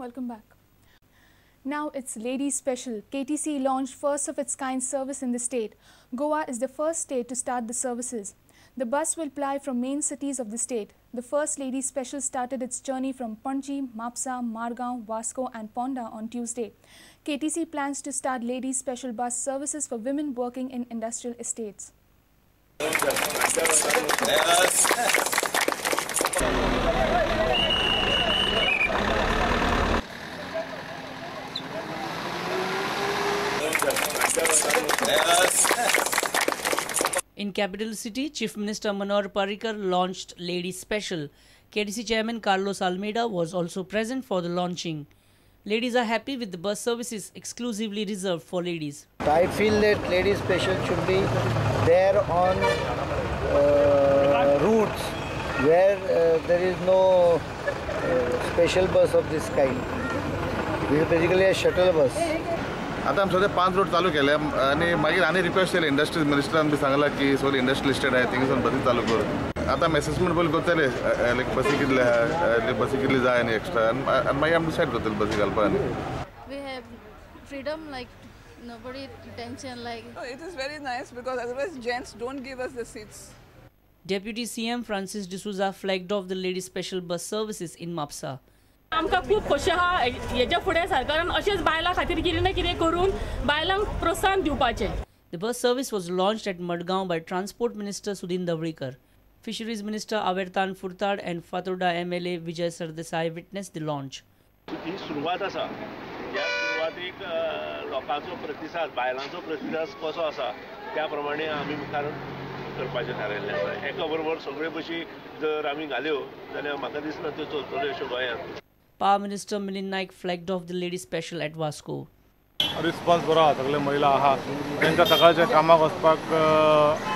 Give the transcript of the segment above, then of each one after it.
Welcome back. Now it's Ladies Special. KTC launched first of its kind service in the state. Goa is the first state to start the services. The bus will ply from main cities of the state. The first Ladies Special started its journey from Panji, Mapsa, Margao, Vasco and Ponda on Tuesday. KTC plans to start Ladies Special bus services for women working in industrial estates. In capital city, Chief Minister Manohar Parrikar launched Ladies Special. KTC Chairman Carlos Almeida was also present for the launching. Ladies are happy with the bus services exclusively reserved for ladies. I feel that Ladies Special should be there on routes where there is no special bus of this kind. This is basically a shuttle bus. आता आम सध्या 5 road चालू केले आणि मागीर आनी request केली industry मिनिस्टरान B Sangla की सगळी इंडस्ट्रियल इस्टेट आहे थिंगसून बसी चालू कर आता असेसमेंट पयलीं करतले लायक बसी कितले आहा बसी कितली जाय आनी एक्स्ट्रा आनी मागीर आमी डिसायड करतले बसी घालपा आनी We have freedom, like nobody tension, like. It is very nice because otherwise gents don't give us the seats. Deputy CM Francis D'Souza flagged off the Ladies Special bus services in Mapsa. आमकां खूब खोशी आहा हेच्या फुडें सरकारान अशेंच बायलां खातीर कितें ना कितें करून बायलांक प्रोत्साहन दिवपाचें. The bus service was launched at Madgaon by Transport Minister Sudhin Davrekar. Fisheries Minister Avertan Furtad and Fatorda MLA Vijay Sardesai witnessed the launch. ही सुरवात आसा ह्या सुरवातीक लोकांचो प्रतिसाद बायलांचो प्रतिसाद कसो आसा त्या प्रमाणे आमी मुखार करपाचें थारायल्लें आसा. एका बरोबर सगळ्यो बशी जर आमी घाल्यो जाल्यार म्हाका दिसना त्यो चलतल्यो अश्यो गोंयांत. Power Minister Milind Naik flagged off the Ladies Special at Vasco. Response बरो आहा सगळे महिला आहा तांकां सकाळच्या कामाक वचपाक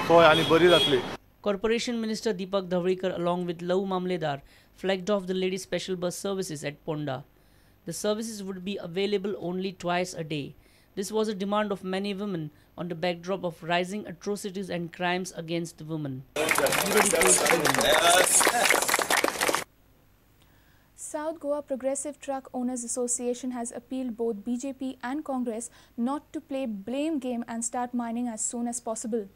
सोय आनी बरी जातली. Corporation Minister Deepak Dhavrekar along with Lau Mamledar flagged off the Ladies Special bus services at Ponda. The services would be available only twice a day. This was a demand of many women on the backdrop of rising atrocities and crimes against women. South Goa Progressive Truck Owners Association has appealed both BJP and Congress not to play blame game and start mining as soon as possible.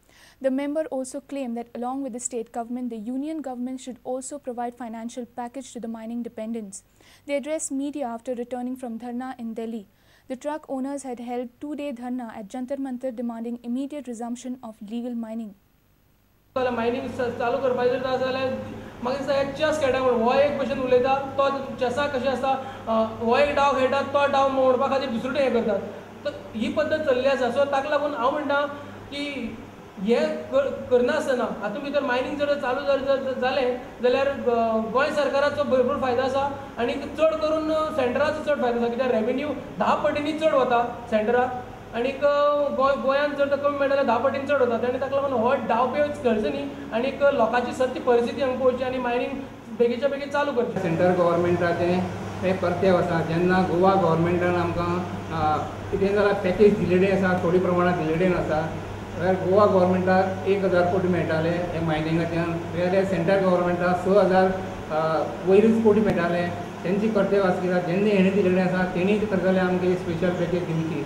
The member also claimed that along with the state government, the union government should also provide financial package to the mining dependents. They addressed media after returning from dharna in Delhi. The truck owners had held 2-day dharna at Jantar Mantar demanding immediate resumption of legal mining. Mining चालू करपाचें जाल्यार म्हाका दिसता chess खेळटा म्हणून हो एक भशेन उलयता तो चेसाक कशें आसता हो एक डाव खेळटा तो डाव मोडपा खातीर दुसरें हें करतात तर ही पद्दत चल्ली आसा सो ताका लागून हांव म्हणटा की हें करनासतना हातूंत भितर मायनिंग जर चालू जर जालें जाल्यार गोंय सरकाराचो भरपूर फायदो आसा आनी चड करून सेंटराचो चड फायदो आसा कित्याक रेवेन्यू 10 पटींनी चड वता सेंटराक आनीक गोंयांत जर कमी मेळटा जाल्यार 10 पटीन चड वता आनी ताका लागून हो डावपेच खेळचो न्ही आनीक लोकांची सत्य परिस्थिती हांगा पळोवची आनी मायनिंग बेगीच्या बेगीन चालू करचें. सेंट्रल गव्हर्मेंटाचें हें परतें आसा जेन्ना गोवा गव्हर्मेंटान आमकां कितें जाल्यार पॅकेज दिलेलें आसा थोडी प्रमाणांत दिलेलें आसा जाल्यार गोवा गव्हर्मेंटाक 1000 कोटी मेळटाले हे मायनिंगाच्यान जाल्यार सेंट्रल गव्हर्मेंटाक 6000 वयरूच कोटी मेळटाले तेंची कर्तव्य आसा कित्याक जेन्ना हेणें दिलेलें आसा तेणी करतले आमकां स्पेशल पॅकेज दिवची.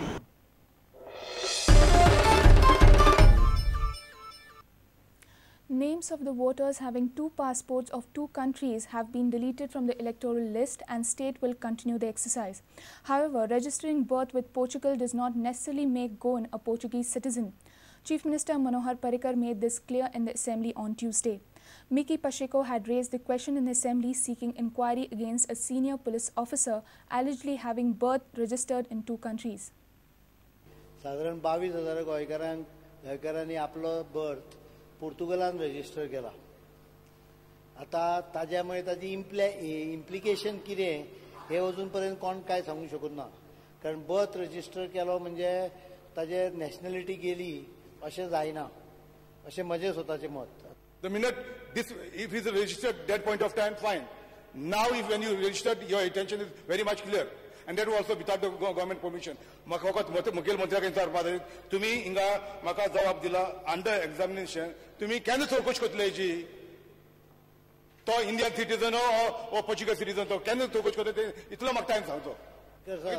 Names of the voters having 2 passports of 2 countries have been deleted from the electoral list and state will continue the exercise. However, registering birth with Portugal does not necessarily make Goan a Portuguese citizen. Chief Minister Manohar Parrikar made this clear in the Assembly on Tuesday. Miki Pacheco had raised the question in the Assembly seeking inquiry against a senior police officer allegedly having birth registered in 2 countries. साधारण 22,000 गोंयकारांनी आपलो birth पोर्तुगालान register केला. आता ताज्या मुळे ताजी implication कितें हे अजून पर्यंत कोण काय सांगू शकत ना कारण बर्थ रजिस्टर केलो म्हणजे ताजे नॅशनॅलिटी गेली अशें जायना अशें म्हजें स्वताचें मत. The minute this, if he's registered that point of time, fine. Now, if when you registered, your intention is very much clear, and that was also without the government permission. म्हाका फकत मुखेल मंत्र्याक विचारपाक जाय तुमी हिंगा म्हाका जबाब दिला अंडर एक्झामिनेशन तुमी केन्ना चवकशी करतले हेची तो इंडियन सिटीजन हो पोर्चुगीज सिटीजन तो केन्ना चौकशी करता ते इतलो म्हाका टायम सांगचो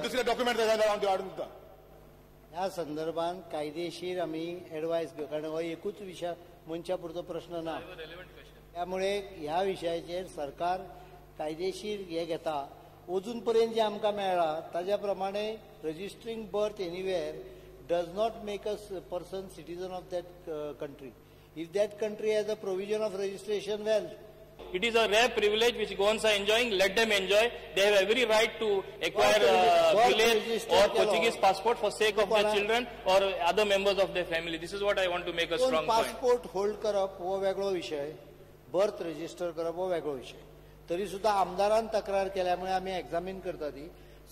दुसरे डॉक्युमेंट हाडून दिता ह्या संदर्भात कायदेशीर आम्ही ॲडवायस घेऊ कारण हो एकूच विषय मनशा पुरतो प्रश्न ना त्यामुळे ह्या विशयाचेर सरकार कायदेशीर हे घेता अजून पर्यंत जे आमकां मेळ्ळा ताज्या प्रमाणे registering birth anywhere does not make a person citizen of that country if that country has a provision of registration well. It is a rare privilege which Goans are enjoying. Let them enjoy. They have every right to acquire Chilean or Portuguese passport for sake of their children or other members of their family. This is what I want to make a strong point. Passport hold करप हो वेगळो विषय, birth register करप हो वेगळो विषय. तरी सुद्धा आमदारान तक्रार केल्यामुळे आम्ही एक्झामिन करता ती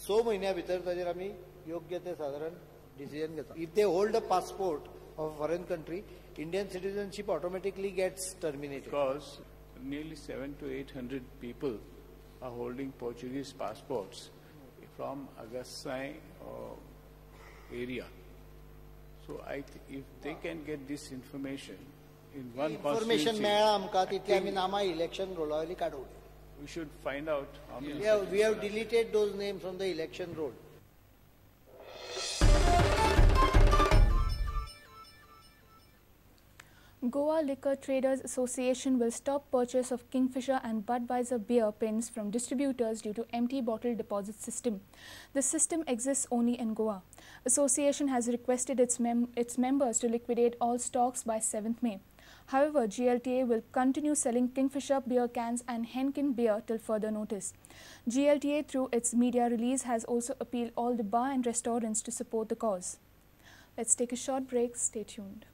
6 महिन्या भितर ताजेर आम्ही योग्य ते साधारण डिसिजन घेता. If they hold a passport of foreign country, Indian citizenship automatically gets terminated. Because nearly 700 to 800 people are holding Portuguese passports from Agassai area. So if they can get this information in one information मेळ्ळा आमकां तितली आमी नामा election रोलावली काडून. We should find out how many. We have deleted those names from the election roll. Goa Liquor Traders Association will stop purchase of Kingfisher and Budweiser beer pins from distributors due to empty bottle deposit system. The system exists only in Goa. Association has requested its members to liquidate all stocks by 7th May. However, GLTA will continue selling Kingfisher beer cans and Henkin beer till further notice. GLTA, through its media release, has also appealed all the bar and restaurants to support the cause. Let's take a short break. Stay tuned.